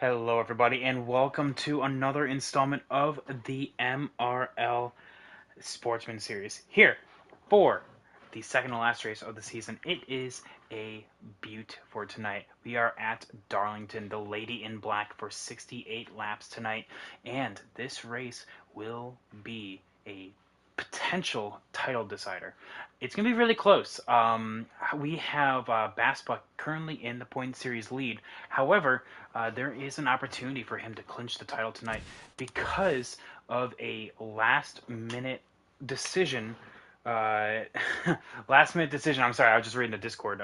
Hello, everybody, and welcome to another installment of the MRL Sportsman series. Here for the second to last race of the season. It is a beaut for tonight. We are at Darlington, the Lady in Black, for 68 laps tonight, and this race will be a potential title decider. It's going to be really close. We have Bassbuck currently in the point series lead. However, there is an opportunity for him to clinch the title tonight because of a last minute decision. Uh, last minute decision. I'm sorry, I was just reading the Discord.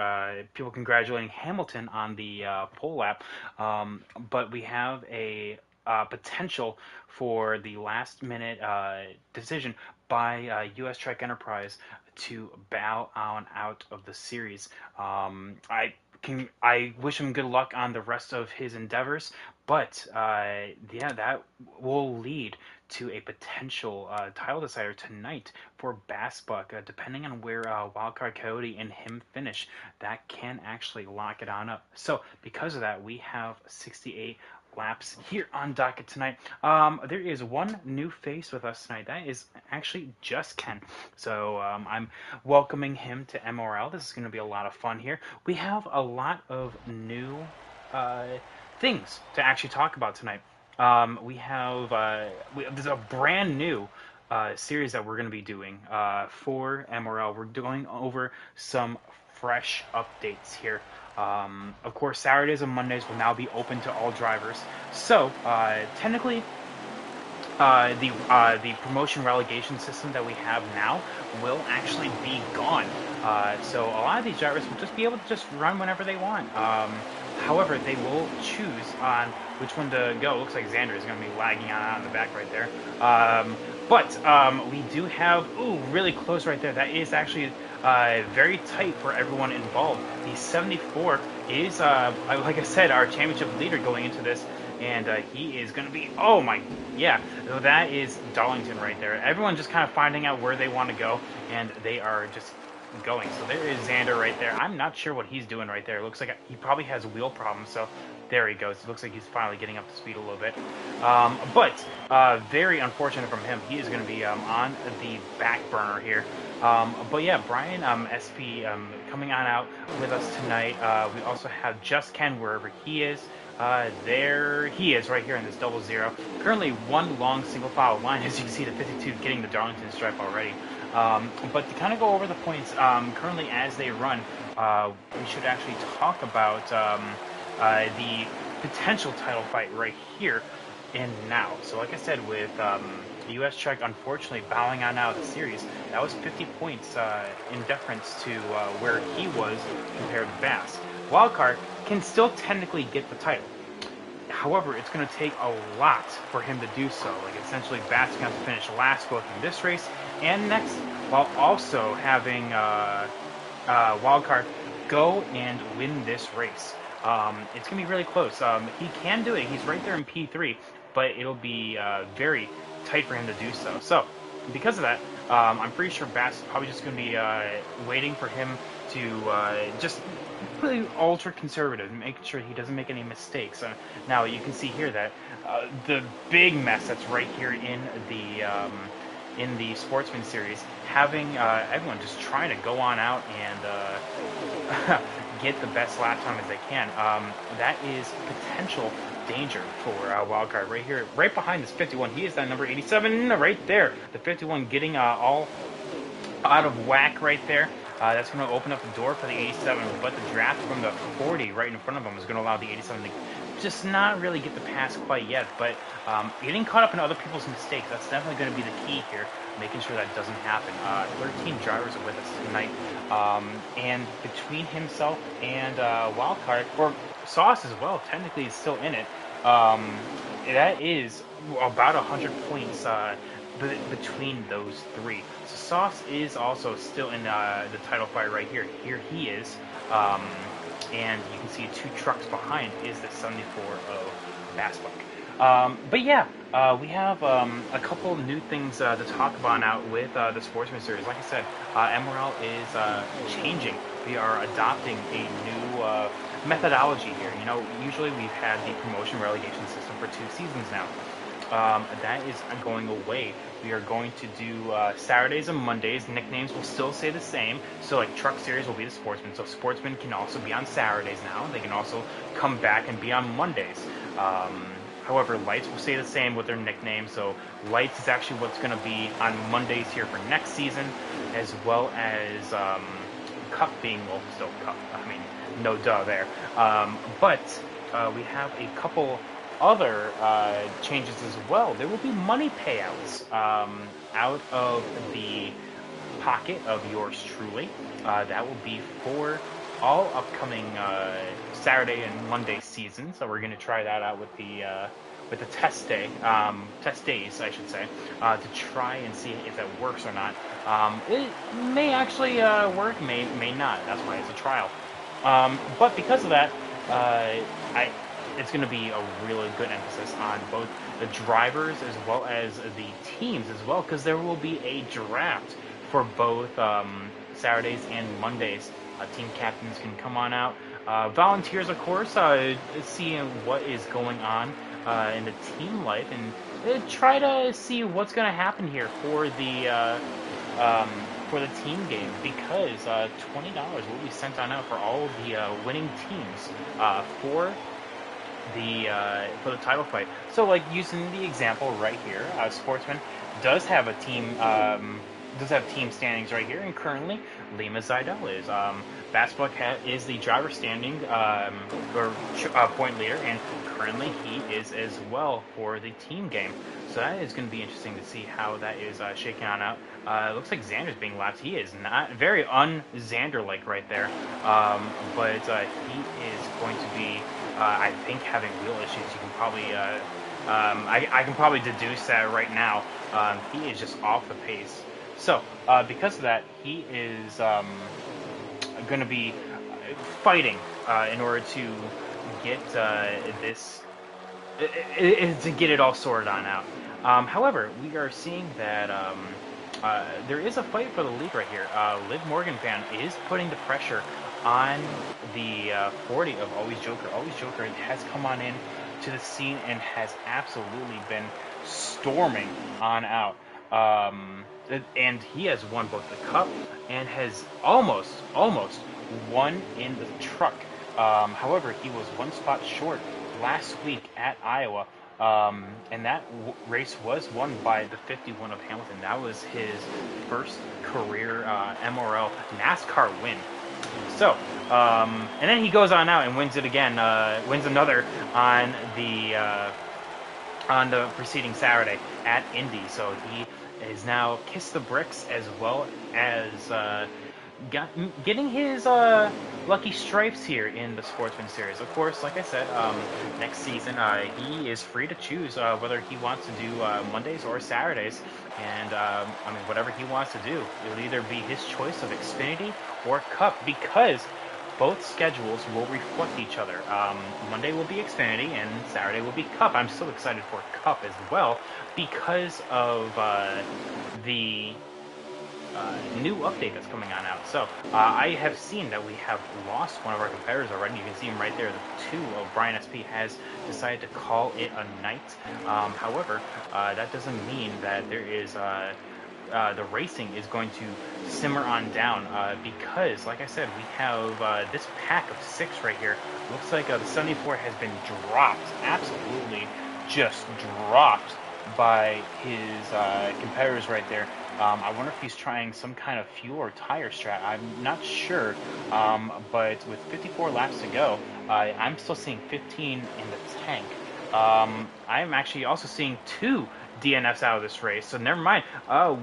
People congratulating Hamilton on the pole lap, but we have a potential for the last minute decision by U.S. Trek Enterprise to bow on out of the series. I wish him good luck on the rest of his endeavors, but yeah, that will lead to a potential title decider tonight for Bassbuck. Depending on where Wildcard Coyote and him finish, that can actually lock it on up. So because of that, we have 68 laps here on docket tonight. There is one new face with us tonight. That is actually Just Ken. So I'm welcoming him to MRL. This is going to be a lot of fun here. We have a lot of new uh, things to actually talk about tonight. There's a brand new series that we're going to be doing for MRL. We're going over some fresh updates here. Of course, Saturdays and Mondays will now be open to all drivers. So technically, the promotion relegation system that we have now will actually be gone. So a lot of these drivers will just be able to just run whenever they want. However, they will choose on which one to go. Looks like Xander is going to be lagging on the back right there. But we do have, really close right there. That is actually very tight for everyone involved. The 74 is, like I said, our championship leader going into this. And he is going to be, oh my, yeah, that is Darlington right there. Everyone just kind of finding out where they want to go, and they are just going. So there is Xander right there. I'm not sure what he's doing right there. It looks like he probably has wheel problems, so there he goes. It looks like he's finally getting up to speed a little bit. But very unfortunate from him. He is going to be on the back burner here. But yeah, Brian SP coming on out with us tonight. We also have Just Ken wherever he is. There he is right here in this 00. Currently one long single file line, as you can see, the 52 getting the Darlington stripe already. But to kind of go over the points currently as they run, we should actually talk about the potential title fight right here and now. So like I said, with U.S. Trek unfortunately bowing on out of the series, that was 50 points in deference to where he was compared to Bass. Wildcard can still technically get the title. However, it's going to take a lot for him to do so. Like, essentially, Bass is going to finish last both in this race and next, while also having Wildcard go and win this race. It's going to be really close. He can do it. He's right there in P3, but it'll be very tight for him to do so. So, because of that, I'm pretty sure Bass is probably just going to be waiting for him to just really ultra conservative, making sure he doesn't make any mistakes. Now you can see here that the big mess that's right here in the Sportsman series, having everyone just trying to go on out and get the best lap time as they can. That is potential danger for Wildcard right here, right behind this 51. He is that number 87 right there. The 51 getting all out of whack right there. That's going to open up the door for the 87, but the draft from the 40 right in front of him is going to allow the 87 to just not really get the pass quite yet. But getting caught up in other people's mistakes, that's definitely going to be the key here, making sure that doesn't happen. 13 drivers are with us tonight, and between himself and Wildcard, or Sauce as well, technically is still in it. That is about 100 points between those three. So Sauce is also still in the title fight right here. Here he is. And you can see two trucks behind is the 74 of Bassbuck. But yeah, we have a couple new things to talk about now with the Sportsman series. Like I said, MRL is changing. We are adopting a methodology here. You know, usually we've had the promotion relegation system for 2 seasons now. That is going away. We are going to do Saturdays and Mondays. Nicknames will still stay the same. So like Truck Series will be the Sportsman. So Sportsman can also be on Saturdays now. They can also come back and be on Mondays. However, Lights will stay the same with their nickname. So Lights is actually what's going to be on Mondays here for next season, as well as Cup being, well, still Cup. I mean, no duh there. But we have a couple other changes as well. There will be money payouts out of the pocket of yours truly. That will be for all upcoming Saturday and Monday seasons. So we're going to try that out with the test days, I should say, to try and see if that works or not. It may actually work, may not. That's why it's a trial. But because of that, it's going to be a really good emphasis on both the drivers as well as the teams as well, because there will be a draft for both Saturdays and Mondays. Team captains can come on out. Volunteers, of course, seeing what is going on in the team life and try to see what's going to happen here for the team game, because $20 will be sent on out for all of the winning teams for the title fight. So, like using the example right here, Sportsman does have a team. Does have team standings right here, and currently Lima Zidell is. Bassbuck is the driver standing point leader, and currently he is as well for the team game. So that is going to be interesting to see how that is shaking on out. It looks like Xander's being lapped. He is not very un-Xander-like right there, but he is going to be, I think, having wheel issues. You can probably, I can probably deduce that right now. He is just off the pace. So, because of that, he is going to be fighting in order to get this, to get it all sorted on out. However, we are seeing that there is a fight for the lead right here. Liv Morgan fan is putting the pressure on the 40 of Always Joker. Always Joker has come on in to the scene and has absolutely been storming on out. And he has won both the Cup and has almost won in the truck. However, he was one spot short last week at Iowa, and that race was won by the 51 of Hamilton. That was his first career MRL NASCAR win. So, and then he goes on out and wins it again, wins another on the preceding Saturday at Indy. So he is now kissed the bricks, as well as getting his lucky stripes here in the Sportsman Series. Of course, like I said, next season he is free to choose whether he wants to do Mondays or Saturdays, and I mean, whatever he wants to do. It'll either be his choice of Xfinity or Cup, because both schedules will reflect each other. Monday will be Xfinity and Saturday will be Cup. I'm so excited for Cup as well because of the new update that's coming on out. So I have seen that we have lost one of our competitors already. You can see him right there. The 2 of Brian SP has decided to call it a night. However, that doesn't mean that there is the racing is going to simmer on down, because, like I said, we have this pack of 6 right here. Looks like the 74 has been dropped, absolutely just dropped by his competitors right there. I wonder if he's trying some kind of fuel or tire strat. I'm not sure, but with 54 laps to go, I'm still seeing 15 in the tank. I'm actually also seeing 2 DNFs out of this race, so never mind.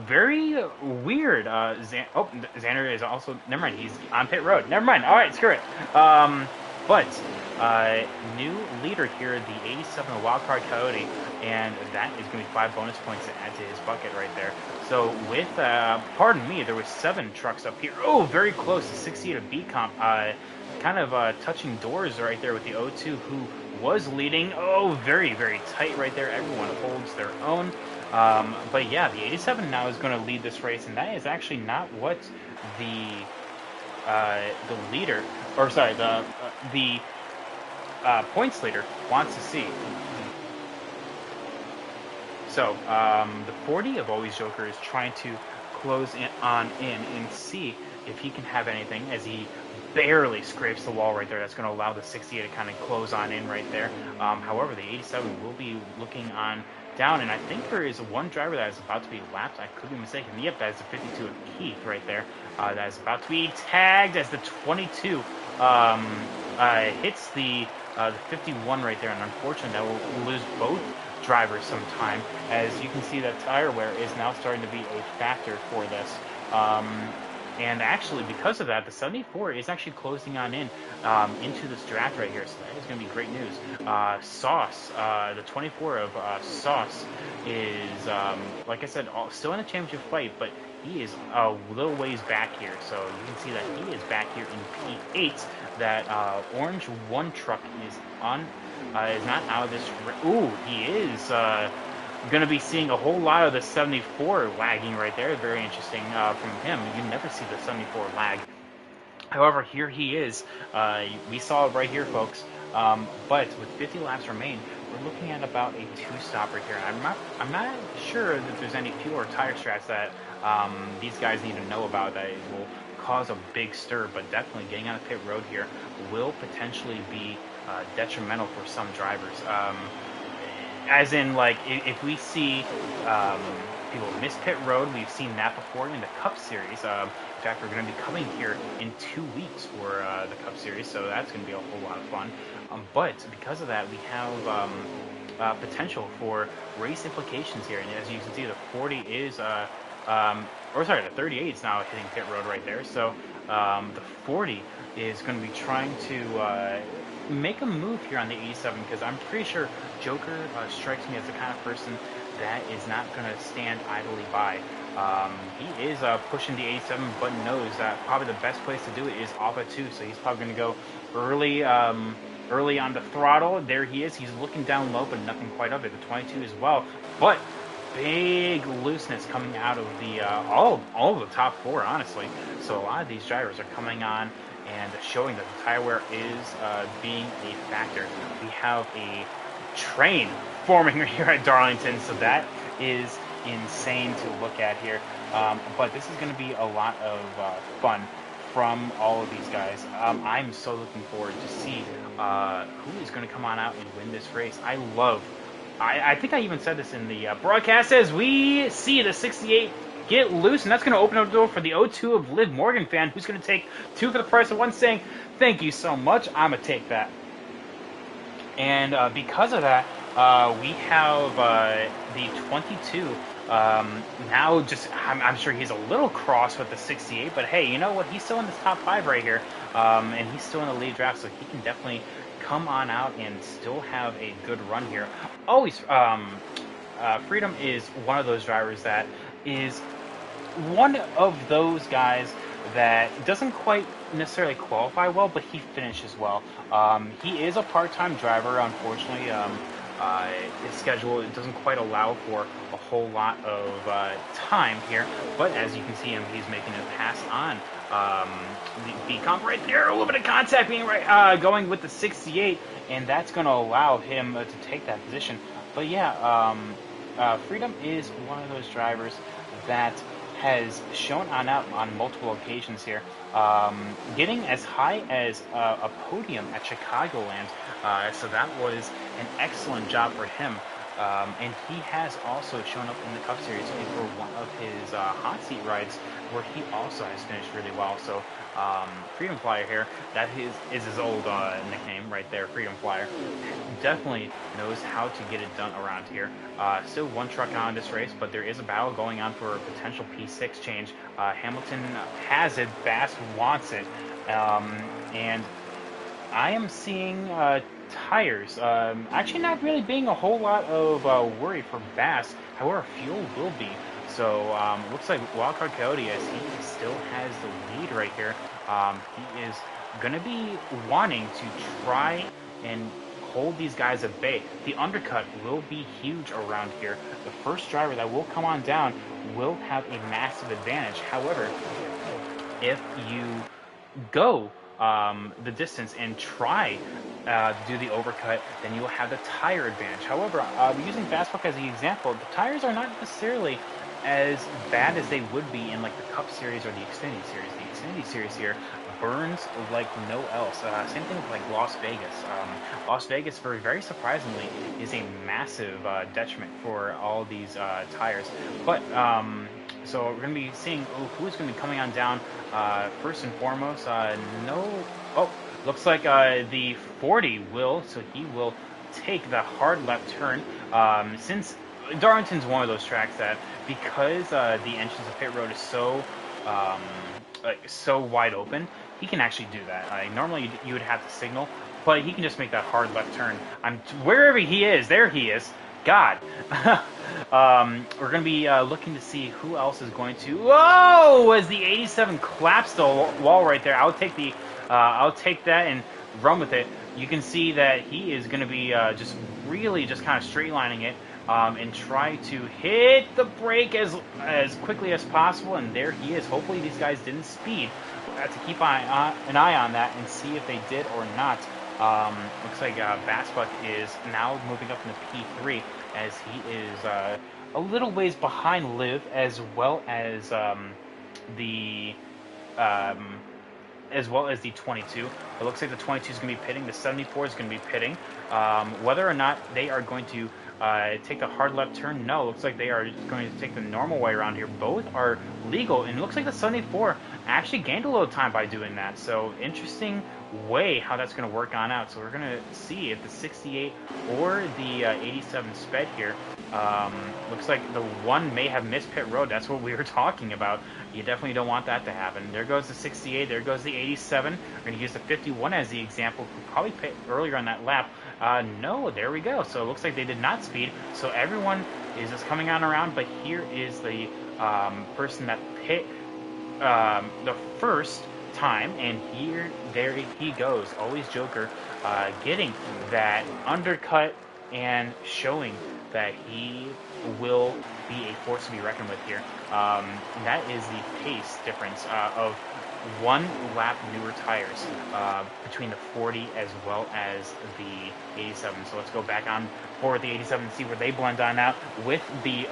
Very weird. Xander is also, never mind, he's on pit road. Never mind. All right, screw it. But new leader here, the 87 Wildcard Coyote, and that is going to be 5 bonus points to add to his bucket right there. So with, pardon me, there was 7 trucks up here. Oh, very close to 68 of B-Comp. Kind of touching doors right there with the O2, who was leading. Oh, very, very tight right there. Everyone holds their own. But yeah, the 87 now is going to lead this race, and that is actually not what the leader, or sorry, the points leader wants to see. So the 40 of Always Joker is trying to close in and see if he can have anything, as he barely scrapes the wall right there. That's going to allow the 68 to kind of close on in right there. However, the 87 will be looking on down, and I think there is one driver that is about to be lapped. I could be mistaken. Yep, that is the 52 of Keith right there. That is about to be tagged as the 22 hits the 51 right there, and unfortunately that will lose both drivers some time. As you can see, that tire wear is now starting to be a factor for this. And actually, because of that, the 74 is actually closing on in into this draft right here. So that is going to be great news. Sauce, the 24 of Sauce is, like I said, still in the championship fight, but he is a little ways back here. So you can see that he is back here in P8. That orange 1 truck is not out of this. Ooh, he is going to be seeing a whole lot of the 74 lagging right there. Very interesting from him. You never see the 74 lag. However, here he is. We saw it right here, folks. But with 50 laps remain, we're looking at about a 2-stop right here. I'm not sure that there's any fuel or tire strats that these guys need to know about that will cause a big stir, but definitely getting on a pit road here will potentially be detrimental for some drivers. As in, like, if we see people miss pit road, we've seen that before in the Cup Series. In fact, we're going to be coming here in 2 weeks for the Cup Series, so that's going to be a whole lot of fun. But because of that, we have potential for race implications here. And as you can see, the 40 is, the 38 is now hitting pit road right there. So the 40 is going to be trying to make a move here on the 87, because I'm pretty sure Joker strikes me as the kind of person that is not going to stand idly by. He is pushing the 87, but knows that probably the best place to do it is off at 2, so he's probably going to go early on the throttle. There he is. He's looking down low, but nothing quite of it. The 22 as well, but big looseness coming out of the all of the top 4, honestly. So a lot of these drivers are coming on and showing that the tire wear is being a factor. We have a train forming here at Darlington, so that is insane to look at here. But this is going to be a lot of fun from all of these guys. I'm so looking forward to see who is going to come on out and win this race. I think I even said this in the broadcast, as we see the 68 get loose, and that's going to open up the door for the 02 of Liv Morgan fan, who's going to take 2 for the price of 1, saying, "Thank you so much, I'm going to take that." And because of that, we have the 22 now just, I'm sure he's a little cross with the 68, but hey, you know what? He's still in this top 5 right here, and he's still in the lead draft, so he can definitely come on out and still have a good run here. Always, Freedom is one of those drivers that is one of those guys that doesn't quite necessarily qualify well, but he finishes well. He is a part-time driver, unfortunately. His schedule doesn't quite allow for a whole lot of time here, but as you can see him, he's making a pass on the comp right there. A little bit of contact being going with the 68, and that's going to allow him to take that position. But yeah, Freedom is one of those drivers that has shown out on multiple occasions here, getting as high as a podium at Chicagoland. So that was an excellent job for him. And he has also shown up in the Cup Series for one of his hot seat rides, where he also has finished really well. So Freedom Flyer here, that is his old nickname right there, Freedom Flyer. Definitely knows how to get it done around here. Still one truck on this race, but there is a battle going on for a potential P6 change. Hamilton has it, Bass wants it, and I am seeing tires actually not really being a whole lot of worry for Bass. However, fuel will be. So looks like Wildcard Coyote, as he still has the lead right here, he is going to be wanting to try and hold these guys at bay. The undercut will be huge around here. The first driver that will come on down will have a massive advantage. However, if you go the distance and try to do the overcut, then you'll have the tire advantage. However, using Fastbuck as the example, the tires are not necessarily as bad as they would be in like the Cup Series or the Xfinity Series. The Xfinity Series here burns like no else. Same thing with like Las Vegas. Las Vegas, very surprisingly, is a massive detriment for all these tires. But so we're going to be seeing who's going to be coming on down. First and foremost, looks like the 40 will, so he will take the hard left turn. Since Darlington's one of those tracks that, because the entrance of pit road is so wide open, he can actually do that. Normally you would have to signal, but he can just make that hard left turn. Wherever he is, there he is. God. We're going to be looking to see who else is going to. Whoa! As the 87 claps the wall right there, I'll take that and run with it. You can see that he is going to be just kind of straight lining it. And try to hit the brake as quickly as possible, and there he is. Hopefully these guys didn't speed. We'll have to keep an eye on that and see if they did or not. Looks like Fastbuck is now moving up into P3 as he is a little ways behind Liv, as well as the 22. It looks like the 22 is going to be pitting. The 74 is going to be pitting. Whether or not they are going to take the hard left turn, no. It looks like they are going to take the normal way around here. Both are legal, and it looks like the 74 actually gained a little time by doing that. So interesting way how that's going to work on out. So we're going to see if the 68 or the 87 sped here. Looks like the one may have missed pit road. That's what we were talking about. You definitely don't want that to happen. There goes the 68. There goes the 87. We're going to use the 51 as the example, who probably pit earlier on that lap. No, there we go. So it looks like they did not speed. So everyone is just coming on around. But here is the person that pit the first time, and there he goes. Always Joker, getting that undercut and showing that he will be a force to be reckoned with here. That is the pace difference of one lap newer tires between the 40 as well as the 87. So let's go back on forward the 87 and see where they blend on out with the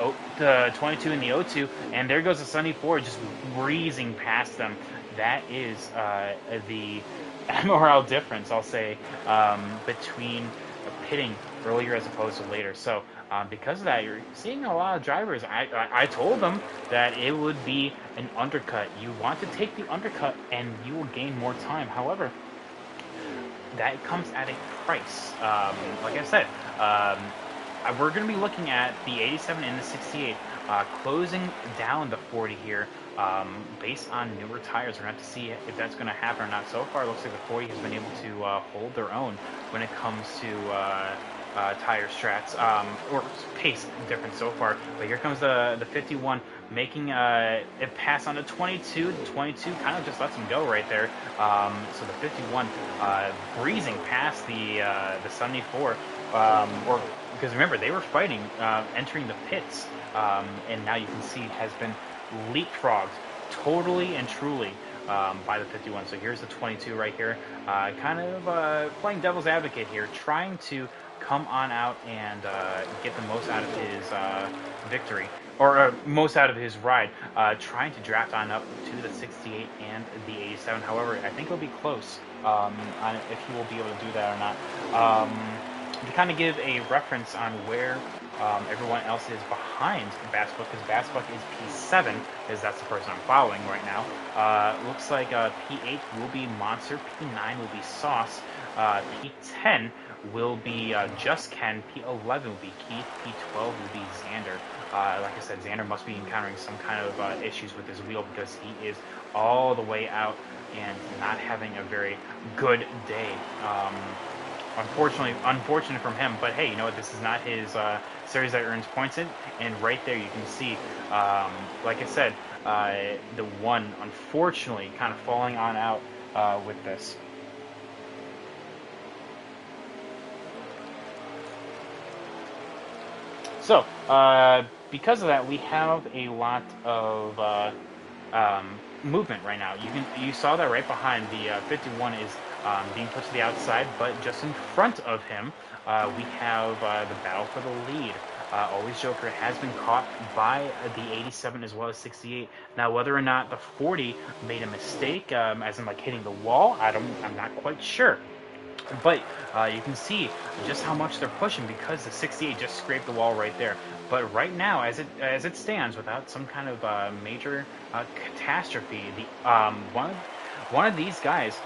22 and the 02. And there goes the 74 just breezing past them. That is the MRL difference, I'll say, between pitting earlier as opposed to later. So because of that, you're seeing a lot of drivers. I told them that it would be an undercut. You want to take the undercut and you will gain more time. However, that comes at a price. Like I said, we're going to be looking at the 87 and the 68 closing down the 40 here. Based on newer tires, we're going to have to see if that's going to happen or not. So far, it looks like the 40 has been able to hold their own when it comes to tire strats or pace difference so far. But here comes the 51 making it pass on the 22. The 22 kind of just lets him go right there. So the 51 breezing past the 74. Because remember, they were fighting entering the pits, and now you can see has been leapfrogged totally and truly by the 51. So here's the 22 right here, kind of playing devil's advocate here, trying to come on out and get the most out of his victory, or most out of his ride, trying to draft on up to the 68 and the 87. However, I think it'll be close on if he will be able to do that or not. To kind of give a reference on where everyone else is behind Fastbuck, because Fastbuck is P7, because that's the person I'm following right now. Looks like P8 will be Monster, P9 will be Sauce, P10 will be Just Ken, P11 will be Keith, P12 will be Xander. Like I said, Xander must be encountering some kind of issues with his wheel, because he is all the way out and not having a very good day. Unfortunate from him, but hey, you know what? This is not his series that earns points in, and right there you can see, like I said, the one unfortunately kind of falling on out with this. So, because of that, we have a lot of movement right now. You saw that right behind the 51 is being pushed to the outside, but just in front of him, we have the battle for the lead. Always Joker has been caught by the 87 as well as 68. Now, whether or not the 40 made a mistake, as in like hitting the wall, I'm not quite sure. But you can see just how much they're pushing because the 68 just scraped the wall right there. But right now, as it stands, without some kind of major catastrophe, the one of these guys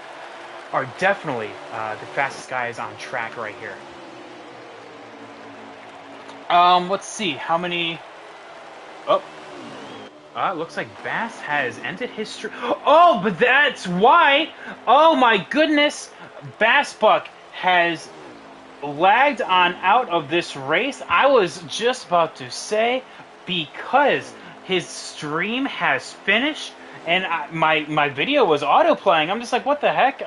are definitely the fastest guys on track right here. Let's see how many. Oh, looks like Bass has ended his streak. Oh, but that's why. Oh my goodness, Bass Buck has lagged on out of this race. I was just about to say because his stream has finished and my video was auto playing. I'm just like, what the heck?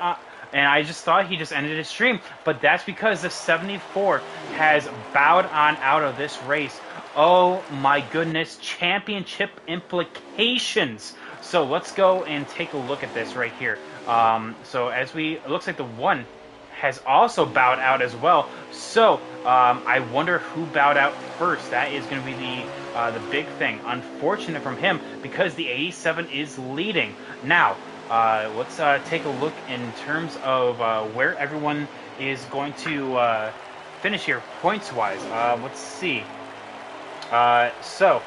And I just thought he just ended his stream, but that's because the 74 has bowed on out of this race. Oh my goodness, championship implications. So let's go and take a look at this right here. So it looks like the one has also bowed out as well. So I wonder who bowed out first. That is going to be the big thing. Unfortunate from him because the 87 is leading. Now, let's take a look in terms of where everyone is going to finish here points-wise. Let's see. So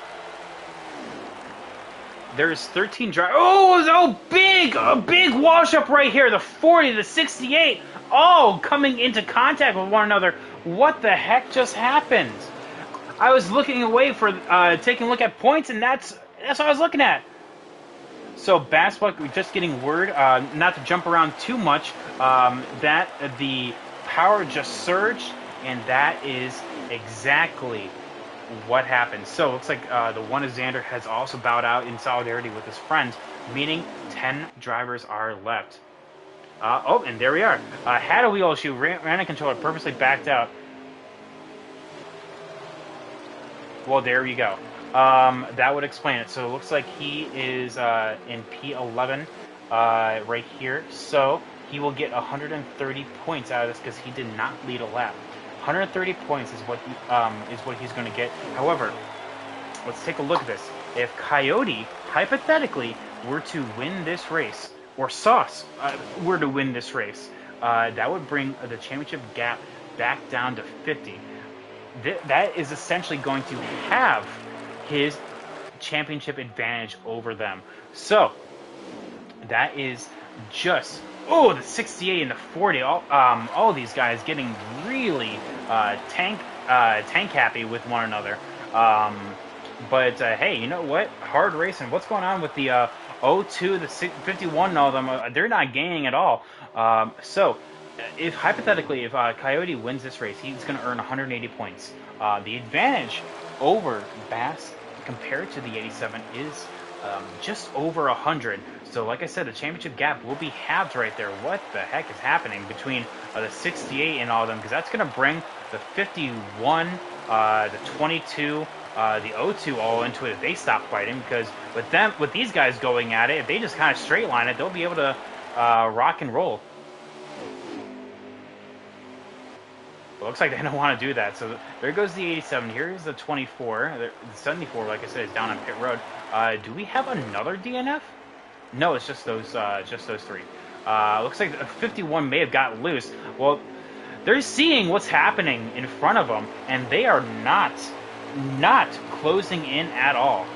there's 13 drivers. Oh, a big wash-up right here. The 40, the 68, all coming into contact with one another. What the heck just happened? I was looking away for taking a look at points, and that's what I was looking at. So Bassbuck, just getting word, not to jump around too much, that the power just surged, and that is exactly what happened. So it looks like the one of Xander has also bowed out in solidarity with his friends, meaning 10 drivers are left. And there we are. Had a wheel issue, ran a controller, purposely backed out. Well, there you go. That would explain it. So it looks like he is in P11 right here. So he will get 130 points out of this because he did not lead a lap. 130 points is what he's going to get. However, let's take a look at this. If Coyote hypothetically were to win this race, or Sauce were to win this race, that would bring the championship gap back down to 50. That is essentially going to have his championship advantage over them. So that is just the 68 and the 40. All of these guys getting really tank happy with one another. But hey, you know what? Hard racing. What's going on with the 02, the 51, and all of them? They're not gaining at all. So if hypothetically, if Coyote wins this race, he's going to earn 180 points. The advantage over Bass compared to the 87 is just over 100. So like I said, the championship gap will be halved right there. What the heck is happening between the 68 and all of them? Because that's going to bring the 51, the 22, the 02 all into it if they stop fighting. Because with these guys going at it, if they just kind of straight line it, they'll be able to rock and roll. It looks like they don't want to do that. So there goes the 87. Here's the 24. The 74, like I said, is down on pit road. Do we have another DNF? No, it's just those three. Looks like 51 may have got loose. Well, they're seeing what's happening in front of them, and they are not closing in at all.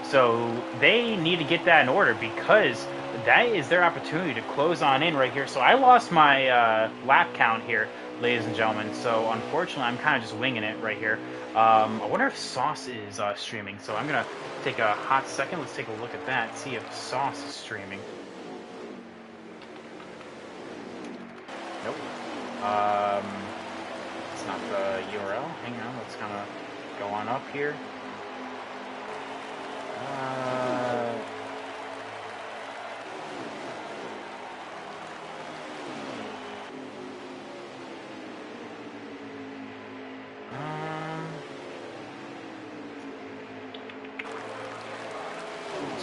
So they need to get that in order because that is their opportunity to close on in right here. So I lost my lap count here, ladies and gentlemen. So unfortunately, I'm kind of just winging it right here. I wonder if Sauce is streaming. So I'm going to take a hot second. Let's take a look at that, see if Sauce is streaming. Nope. It's not the URL. Hang on. Let's kind of go on up here.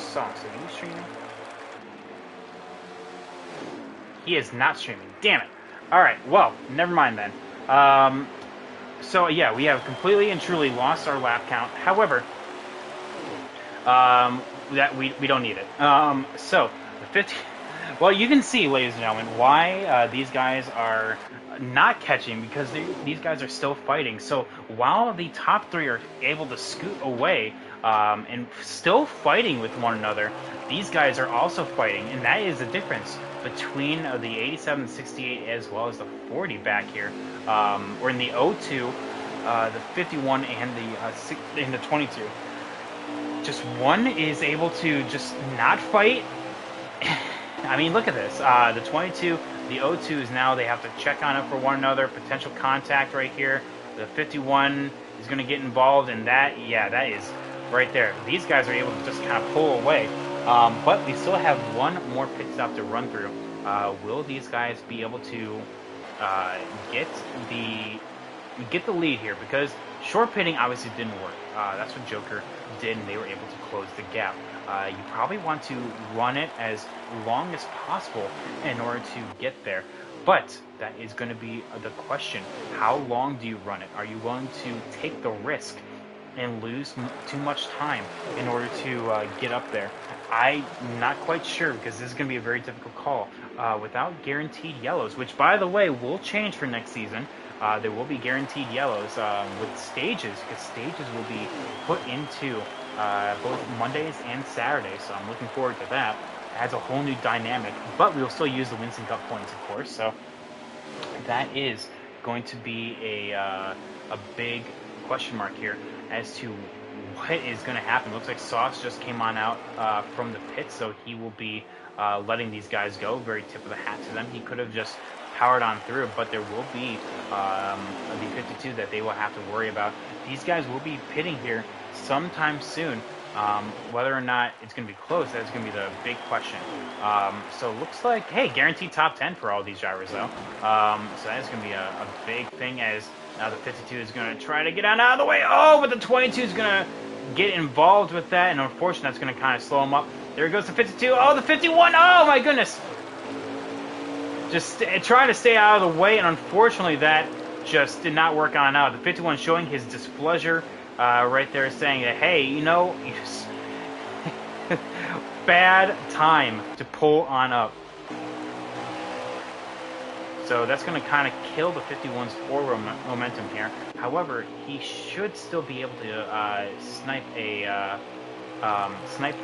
Sauce, are you streaming? He is not streaming. Damn it. Alright, well, never mind then. So, yeah, we have completely and truly lost our lap count. However, that we don't need it. So, the 50... Well, you can see, ladies and gentlemen, why these guys are not catching, because these guys are still fighting. So while the top three are able to scoot away and still fighting with one another, these guys are also fighting, and that is the difference between the 87, 68, as well as the 40 back here, or in the 02, the 51, and the 22. Just one is able to just not fight. I mean, look at this. The 22, the 02s now, they have to check on it for one another. Potential contact right here. The 51 is going to get involved, and that is right there. These guys are able to just kind of pull away. But we still have one more pit stop to run through. Will these guys be able to get the lead here? Because short pitting obviously didn't work. That's what Joker did, and they were able to close the gap. You probably want to run it as long as possible in order to get there. But that is going to be the question. How long do you run it? Are you willing to take the risk and lose too much time in order to get up there? I'm not quite sure, because this is going to be a very difficult call. Without guaranteed yellows, which, by the way, will change for next season. There will be guaranteed yellows with stages, because stages will be put into both Mondays and Saturdays, so I'm looking forward to that. It adds a whole new dynamic, but we will still use the Winston Cup points, of course, so that is going to be a big question mark here as to what is going to happen. Looks like Sauce just came on out from the pit, so he will be letting these guys go. Very tip of the hat to them. He could have just powered on through, but there will be the 52 that they will have to worry about. These guys will be pitting here sometime soon. Whether or not it's going to be close, that's going to be the big question. So it looks like, hey, guaranteed top 10 for all these drivers, though. So that is going to be a big thing, as now the 52 is going to try to get out of the way. Oh, but the 22 is going to get involved with that, and unfortunately, that's going to kind of slow him up. There goes the 52. Oh, the 51. Oh, my goodness. Just trying to stay out of the way, and unfortunately, that just did not work on out. The 51 showing his displeasure right there, saying that, hey, you know, bad time to pull on up. So that's going to kind of kill the 51's forward momentum here. However, he should still be able to snipe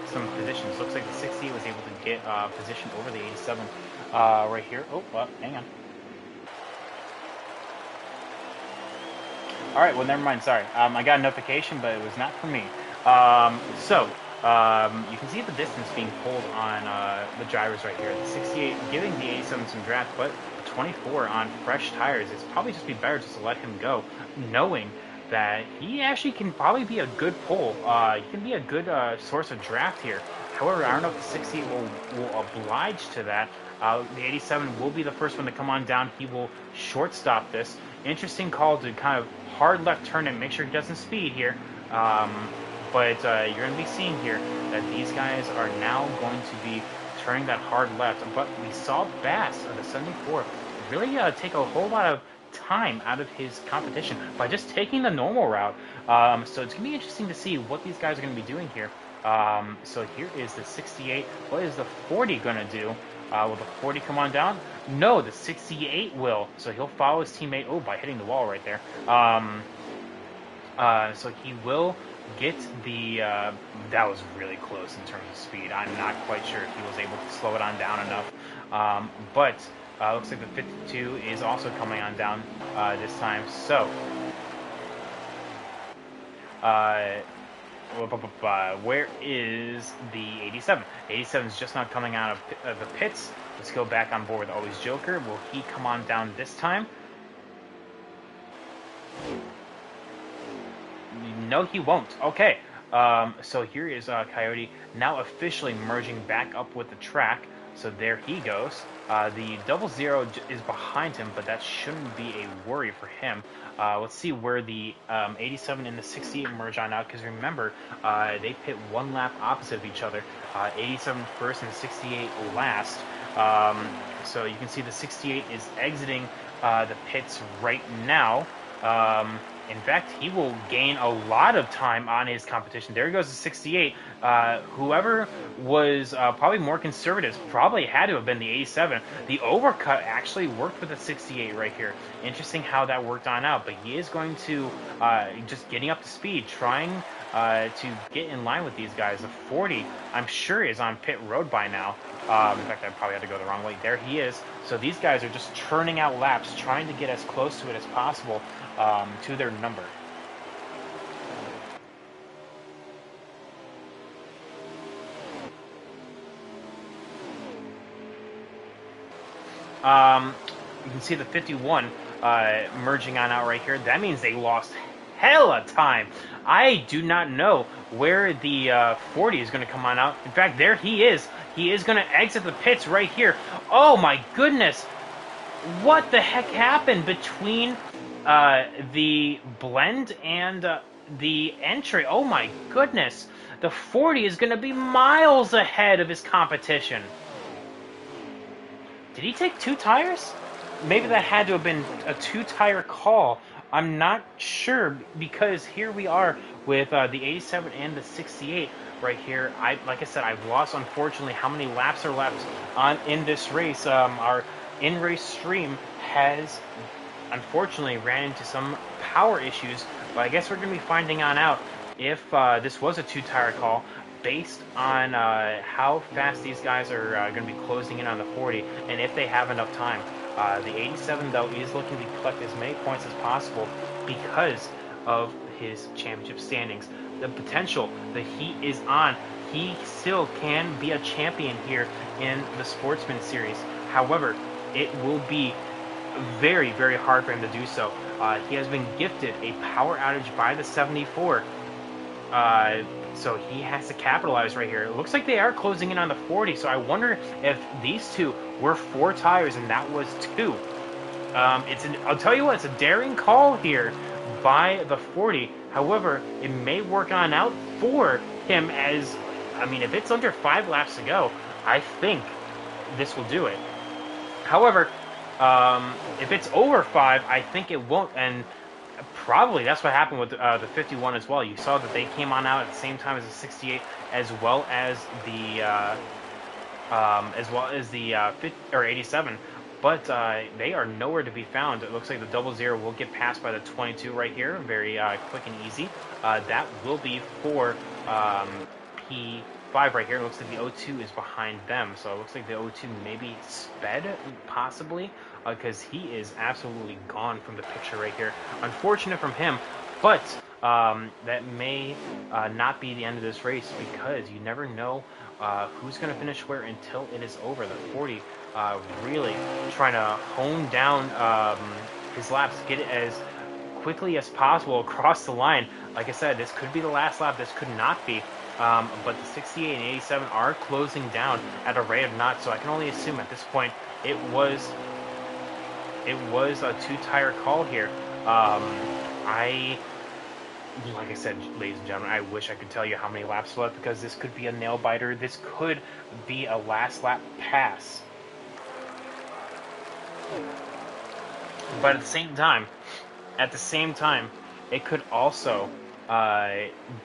some positions. Looks like the 68 was able to get position over the 87 right here. Oh, well, hang on. All right, well, never mind. Sorry, I got a notification, but it was not from me. You can see the distance being pulled on the drivers right here. The 68 giving the 87 some draft, but 24 on fresh tires. It's probably just be better just to let him go, knowing that he actually can probably be a good pull. He can be a good source of draft here. However, I don't know if the 68 will oblige to that. The 87 will be the first one to come on down. He will shortstop this. Interesting call to kind of hard left turn and make sure he doesn't speed here. But you're going to be seeing here that these guys are now going to be turning that hard left. But we saw Bass of the 74 really take a whole lot of time out of his competition by just taking the normal route. So it's going to be interesting to see what these guys are going to be doing here. So here is the 68. What is the 40 going to do? Will the 40 come on down? No, the 68 will. So he'll follow his teammate, by hitting the wall right there. So he will get the... that was really close in terms of speed. I'm not quite sure if he was able to slow it on down enough. But looks like the 52 is also coming on down this time. So... where is the 87? The 87 is just not coming out of the pits. Let's go back on board with Always Joker. Will he come on down this time? No, he won't. Okay. So here is Coyote now officially merging back up with the track. So there he goes. The double zero is behind him, but that shouldn't be a worry for him. Let's see where the 87 and the 68 merge on out, because remember, they pit one lap opposite of each other. 87 first and 68 last. So you can see the 68 is exiting the pits right now. In fact, he will gain a lot of time on his competition. There goes the 68. Whoever was probably more conservative probably had to have been the 87. The overcut actually worked with the 68 right here. Interesting how that worked on out, but he is going to just getting up to speed, trying to get in line with these guys. The 40, I'm sure, is on pit road by now. In fact, I probably had to go the wrong way. There he is. So these guys are just churning out laps, trying to get as close to it as possible to their number. You can see the 51 merging on out right here. That means they lost hella time. I do not know where the 40 is going to come on out. In fact, there he is. He is going to exit the pits right here. Oh my goodness. What the heck happened between the blend and the entry? Oh my goodness. The 40 is going to be miles ahead of his competition. Did he take 2 tires? Maybe that had to have been a 2-tire call. I'm not sure, because here we are with the 87 and the 68 right here. Like I said, I've lost, unfortunately, how many laps are left in this race. Our in-race stream has, unfortunately, ran into some power issues, but I guess we're going to be finding on out if this was a 2-tire call, based on how fast these guys are going to be closing in on the 40, and if they have enough time. The 87, though, is looking to collect as many points as possible because of his championship standings. The potential, the heat is on. He still can be a champion here in the Sportsman Series. However, it will be very, very hard for him to do so. He has been gifted a power outage by the 74. So he has to capitalize right here. It looks like they are closing in on the 40, so I wonder if these two were 4 tires and that was 2. I'll tell you what, it's a daring call here by the 40. However, it may work on out for him, as, I mean, if it's under 5 laps to go, I think this will do it. However, if it's over 5, I think it won't, and probably that's what happened with the 51 as well. You saw that they came on out at the same time as the 68, as well as the 87, but they are nowhere to be found. It looks like the double zero will get passed by the 22 right here, very quick and easy. That will be for P5 right here. It looks like the 02 is behind them, so it looks like the 02 maybe sped, possibly, because he is absolutely gone from the picture right here. Unfortunate from him, but that may not be the end of this race, because you never know who's going to finish where until it is over. The 40 really trying to hone down his laps, get it as quickly as possible across the line. Like I said, this could be the last lap, this could not be. But the 68 and 87 are closing down at a rate of knots, so I can only assume at this point it was a 2-tire call here. Like I said, ladies and gentlemen, I wish I could tell you how many laps left, because this could be a nail biter. This could be a last lap pass. But at the same time, it could also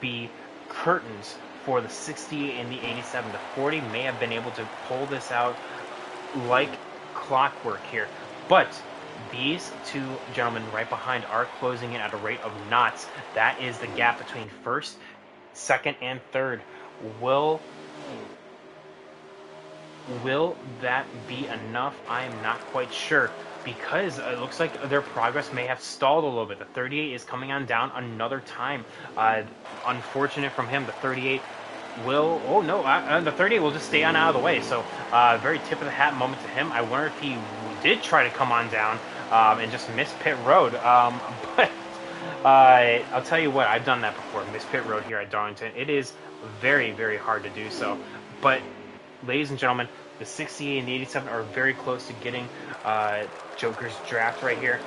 be curtains for the 68 and the 87. The 40 may have been able to pull this out like clockwork here, but these two gentlemen right behind are closing in at a rate of knots. That is the gap between first, second, and third. Will that be enough? I am not quite sure, because it looks like their progress may have stalled a little bit. The 38 is coming on down another time. Unfortunate from him. The 38 will... Oh, no. The 38 will just stay on out of the way. So, very tip of the hat moment to him. I wonder if he did try to come on down and just miss pit road. But I'll tell you what. I've done that before. Miss pit road here at Darlington. It is very, very hard to do so. But... ladies and gentlemen, The 68 and the 87 are very close to getting Joker's draft right here.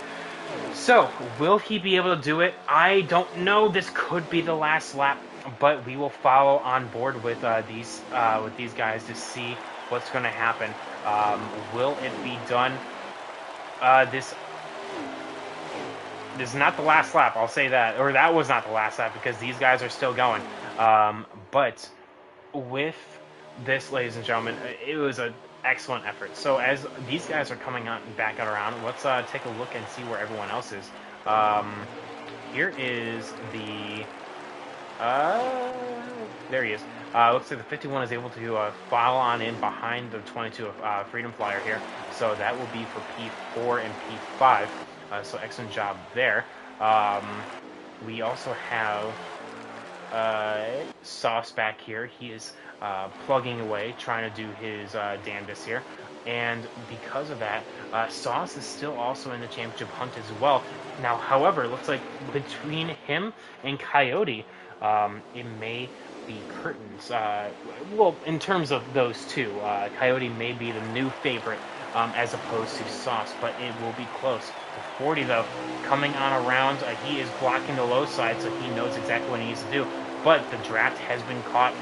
So, will he be able to do it? I don't know. This could be the last lap, but we will follow on board with these guys to see what's going to happen. Will it be done? This is not the last lap. I'll say that, or that was not the last lap because these guys are still going. But with this, ladies and gentlemen, it was an excellent effort. So as these guys are coming out and back out around, let's take a look and see where everyone else is. Here is the there he is. Looks like the 51 is able to file on in behind the 22 of Freedom Flyer here. So that will be for P4 and P5. So excellent job there. We also have Sauce back here. He is plugging away, trying to do his damnedest here. And because of that, Sauce is still also in the championship hunt as well. Now, however, it looks like between him and Coyote, it may be curtains. Well, in terms of those two, Coyote may be the new favorite as opposed to Sauce, but it will be close. The 40, though, coming on around, he is blocking the low side, so he knows exactly what he needs to do. But the draft has been caught.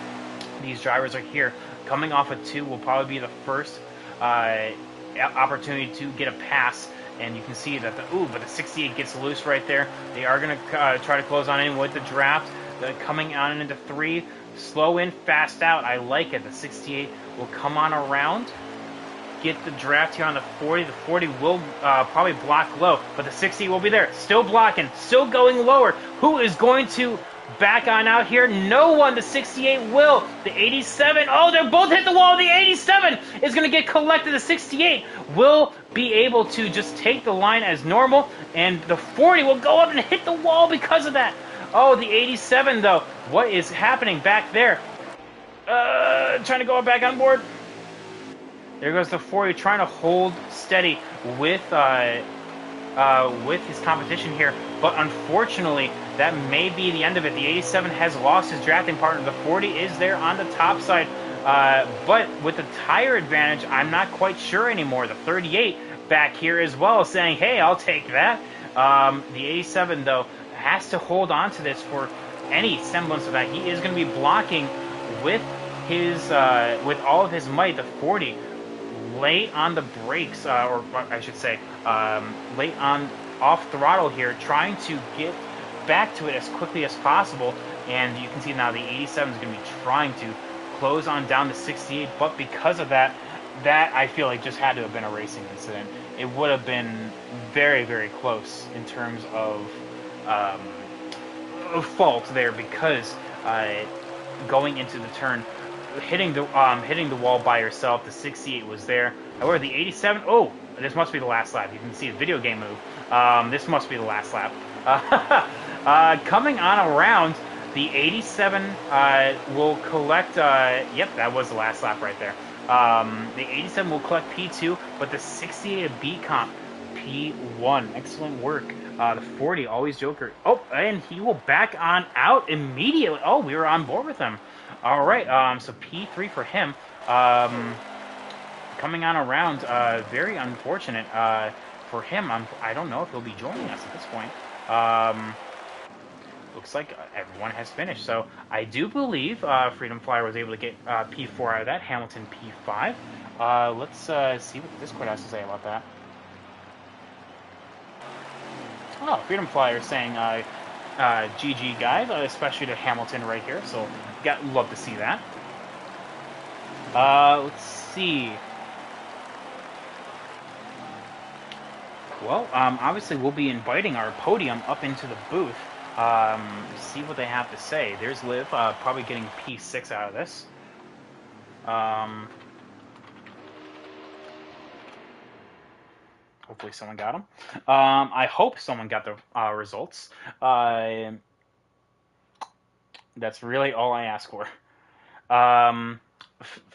These drivers are here. Coming off of 2 will probably be the first opportunity to get a pass. And you can see that but the 68 gets loose right there. They are going to try to close on in with the draft. Coming on into 3, slow in, fast out. I like it. The 68 will come on around, get the draft here on the 40. The 40 will probably block low, but the 60 will be there. Still blocking, still going lower. Who is going to back on out here? No one. The 68 will. The 87. Oh, they're both hit the wall. The 87 is going to get collected. The 68 will be able to just take the line as normal, and the 40 will go up and hit the wall because of that. Oh, the 87, though. What is happening back there? Trying to go back on board. There goes the 40, trying to hold steady with his competition here. But unfortunately, that may be the end of it. The 87 has lost his drafting partner. The 40 is there on the top side. But with the tire advantage, I'm not quite sure anymore. The 38 back here as well, saying, hey, I'll take that. The 87, though, has to hold on to this for any semblance of that. He is going to be blocking with his with all of his might. The 40 late on the brakes, or I should say, late on off throttle here, trying to get back to it as quickly as possible. And you can see now the 87 is going to be trying to close on down to 68, but because of that I feel like just had to have been a racing incident. It would have been very, very close in terms of fault there, because going into the turn, hitting the wall by yourself. The 68 was there. However, the 87. Oh, this must be the last lap. You can see a video game move. This must be the last lap. Coming on around, the 87 will collect. Yep, that was the last lap right there. The 87 will collect P2, but the 68 a B comp P1. Excellent work. The 40 always Joker. Oh, and he will back on out immediately. Oh, we were on board with him. All right. So P3 for him. Coming on around. Very unfortunate for him. I don't know if he'll be joining us at this point. Looks like everyone has finished. So I do believe Freedom Flyer was able to get P4 out of that. Hamilton P5. Let's see what the Discord has to say about that. Oh, Freedom Flyer is saying GG guys, especially to Hamilton right here. So love to see that. Let's see. Well, obviously we'll be inviting our podium up into the booth. See what they have to say. There's Liv, probably getting P6 out of this. Hopefully someone got them. I hope someone got the results. That's really all I ask for.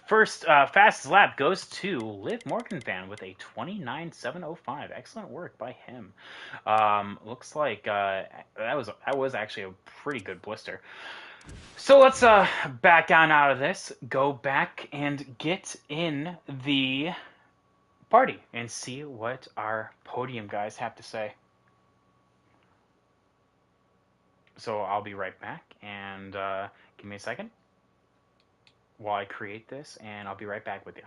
First fastest lap goes to Liv Morganvan with a 29.705. Excellent work by him. Looks like that was actually a pretty good blister. So let's back on out of this, go back and get in the party and see what our podium guys have to say. So I'll be right back, and give me a second while I create this, and I'll be right back with you.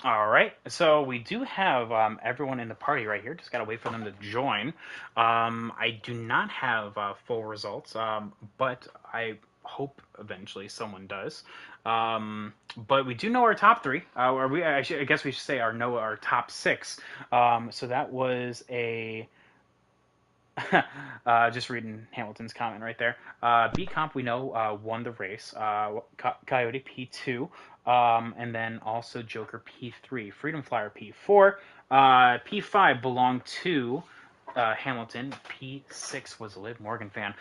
All right, so we do have everyone in the party right here. Just gotta wait for them to join. I do not have full results, but I hope eventually someone does. But we do know our top three. Or I guess we should say our top six. So that was a just reading Hamilton's comment right there. B Comp, we know, won the race. Coyote P2, and then also Joker P3, Freedom Flyer P4, P5 belonged to Hamilton. P6 was a Liv Morgan fan.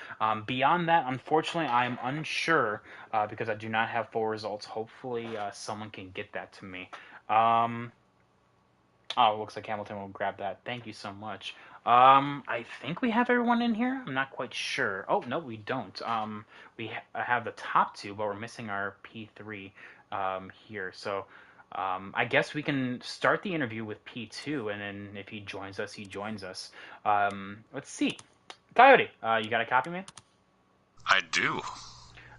Beyond that, unfortunately, I'm unsure because I do not have full results. Hopefully, someone can get that to me. Oh, it looks like Hamilton will grab that. Thank you so much. I think we have everyone in here. I'm not quite sure. Oh, no, we don't. We have the top two, but we're missing our P3 here. So I guess we can start the interview with P2, and then if he joins us, he joins us. Let's see. Coyote, you got a copy, man? I do.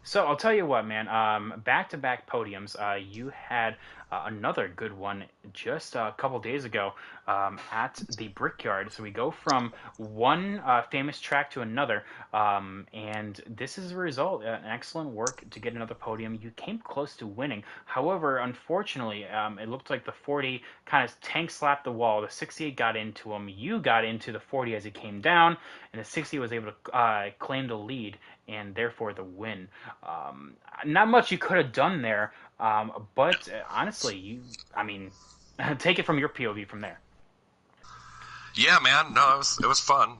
So I'll tell you what, man. Back-to-back podiums. You had another good one just a couple days ago at the Brickyard. So we go from one famous track to another, and this is a result. An excellent work to get another podium. You came close to winning. However, unfortunately, it looked like the 40 kind of tank slapped the wall. The 68 got into him. You got into the 40 as it came down, and the 60 was able to claim the lead and therefore the win. Not much you could have done there, but honestly, I mean, take it from your POV from there. Yeah, man. No, it was fun.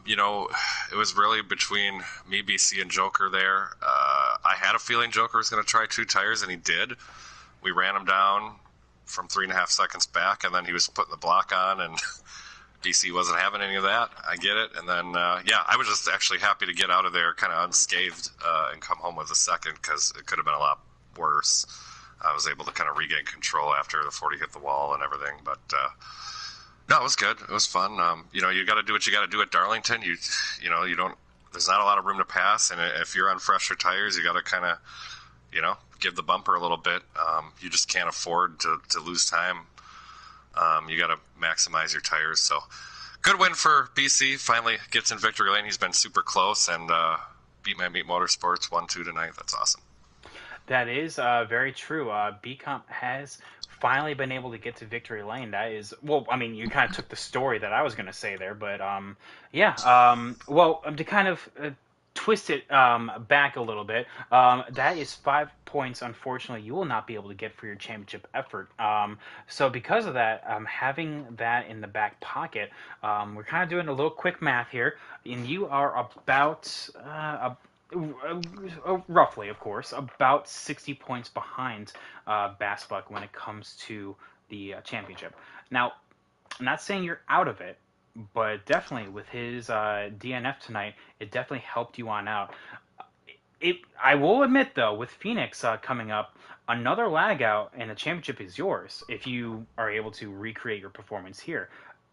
It was really between me, BC, and Joker there. I had a feeling Joker was going to try two tires, and he did. We ran him down from 3.5 seconds back, and then he was putting the block on, and BC wasn't having any of that. I get it. And then, yeah, I was just actually happy to get out of there kind of unscathed and come home with a second because it could have been a lot worse. I was able to kind of regain control after the 40 hit the wall and everything, but no, it was good. It was fun. You got to do what you got to do at Darlington. You don't. There's not a lot of room to pass, and if you're on fresher tires, you got to kind of, give the bumper a little bit. You just can't afford to lose time. You got to maximize your tires. So, good win for BC. Finally gets in victory lane. He's been super close and beat my Meat Motorsports 1-2 tonight. That's awesome. That is very true. BComp has finally been able to get to victory lane. That is, well, I mean, you kind of took the story that I was going to say there, but yeah. Well, to kind of twist it back a little bit, that is 5 points. Unfortunately, you will not be able to get for your championship effort. So because of that, having that in the back pocket, we're kind of doing a little quick math here, and you are about roughly, of course, about 60 points behind Bassbuck when it comes to the championship. Now, I'm not saying you're out of it, but definitely with his DNF tonight, it definitely helped you on out. I will admit, though, with Phoenix coming up, another lag out and the championship is yours if you are able to recreate your performance here.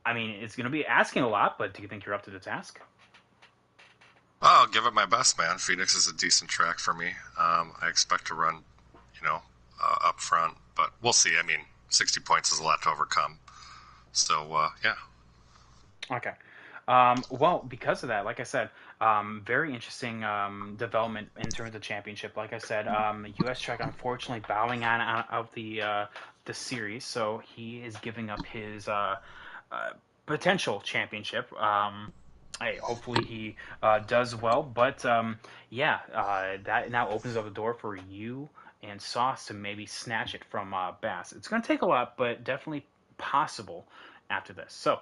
I mean, it's going to be asking a lot, but do you think you're up to the task? I'll give it my best, man. Phoenix is a decent track for me. I expect to run, up front, but we'll see. I mean, 60 points is a lot to overcome. So, yeah. Okay. Well, because of that, like I said, very interesting development in terms of championship. Like I said, U.S. track unfortunately bowing out of the the series, so he is giving up his uh, potential championship. Hey, hopefully he does well, but yeah, that now opens up the door for you and Sauce to maybe snatch it from Bass. It's going to take a lot, but definitely possible after this. So,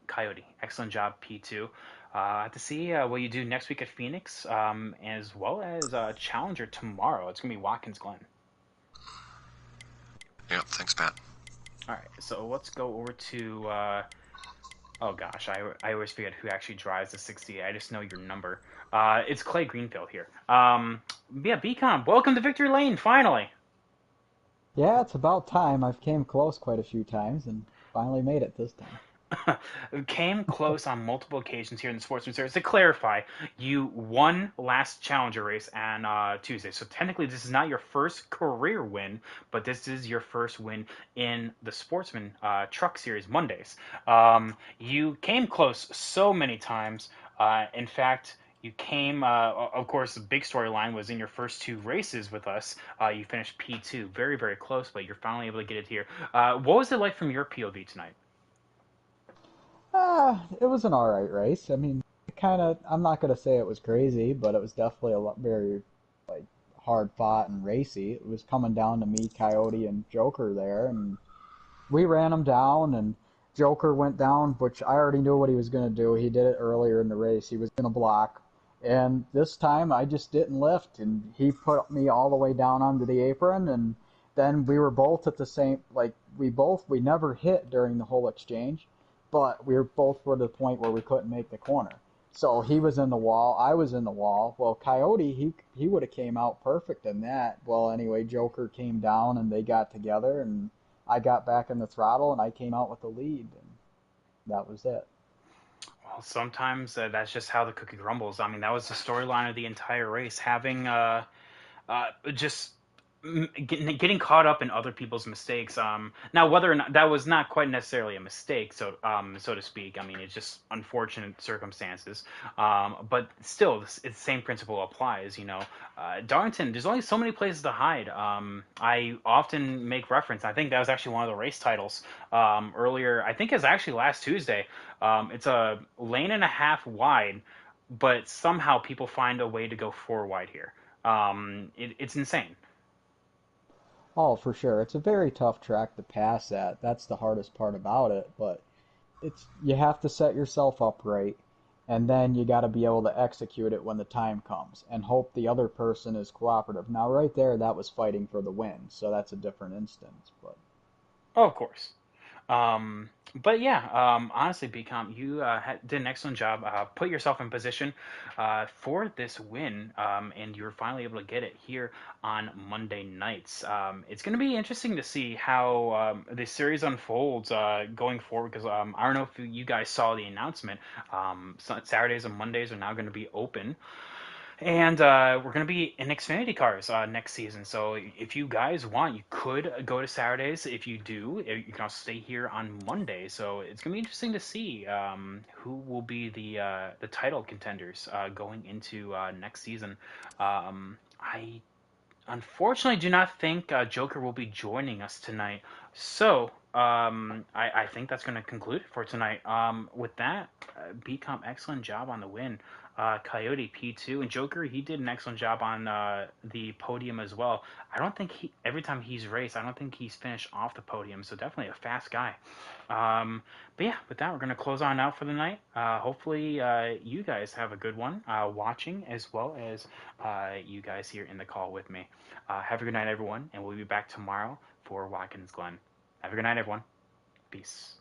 Coyote, excellent job, P2. I have to see what you do next week at Phoenix, as well as Challenger tomorrow. It's going to be Watkins Glen. Yeah, thanks, Pat. All right, so let's go over to. Oh gosh, I always forget who actually drives the 68. I just know your number. It's Clay Greenfield here. Yeah, BCom, welcome to Victory Lane, finally. Yeah, it's about time. I've came close quite a few times and finally made it this time. Came close on multiple occasions here in the Sportsman Series. To clarify, you won last Challenger race on Tuesday, so technically this is not your first career win, but this is your first win in the Sportsman Truck Series Mondays. You came close so many times. In fact, you came, of course, the big storyline was in your first two races with us. You finished P2, very, very close, but you're finally able to get it here. What was it like from your POV tonight? It was an all right race. I mean, I'm not gonna say it was crazy, but it was definitely a lot very like hard fought and racy. It was coming down to me, Coyote, and Joker there, and we ran him down, and Joker went down, which I already knew what he was gonna do. He did it earlier in the race. He was gonna block, and this time I just didn't lift, and he put me all the way down onto the apron, and then we were both at the same we never hit during the whole exchange, but we were both were to the point where we couldn't make the corner. So he was in the wall, I was in the wall. Well, Coyote, he would have came out perfect in that. Well, anyway, Joker came down and they got together, and I got back in the throttle and I came out with the lead, and that was it. Well, sometimes that's just how the cookie crumbles. I mean, that was the storyline of the entire race. Having just getting caught up in other people's mistakes. Now, whether or not that was not quite necessarily a mistake, so to speak. I mean, it's just unfortunate circumstances. But still, it's the same principle applies. Darlington. There's only so many places to hide. I often make reference. I think that was actually one of the race titles earlier. I think it's actually last Tuesday. It's a lane and a half wide, but somehow people find a way to go four wide here. It's insane. Oh, for sure. It's a very tough track to pass at. That's the hardest part about it, but it's you have to set yourself up right, and then you got to be able to execute it when the time comes and hope the other person is cooperative. Now, right there, that was fighting for the win, so that's a different instance, but Oh, of course. Um, but yeah, honestly, BCom, you did an excellent job. Put yourself in position for this win, and you were finally able to get it here on Monday nights. It's going to be interesting to see how this series unfolds going forward because I don't know if you guys saw the announcement. Saturdays and Mondays are now going to be open. And we're going to be in Xfinity cars next season. So if you guys want, you could go to Saturdays. If you do, you can also stay here on Monday. So it's going to be interesting to see who will be the title contenders going into next season. I unfortunately do not think Joker will be joining us tonight. So I think that's going to conclude it for tonight. With that, BCom, excellent job on the win. Coyote P2 and Joker, he did an excellent job on the podium as well. I don't think every time he's raced, I don't think he's finished off the podium. So definitely a fast guy. But yeah, with that, we're going to close on out for the night. Hopefully, you guys have a good one watching as well as you guys here in the call with me. Have a good night, everyone, and we'll be back tomorrow for Watkins Glen. Have a good night, everyone. Peace.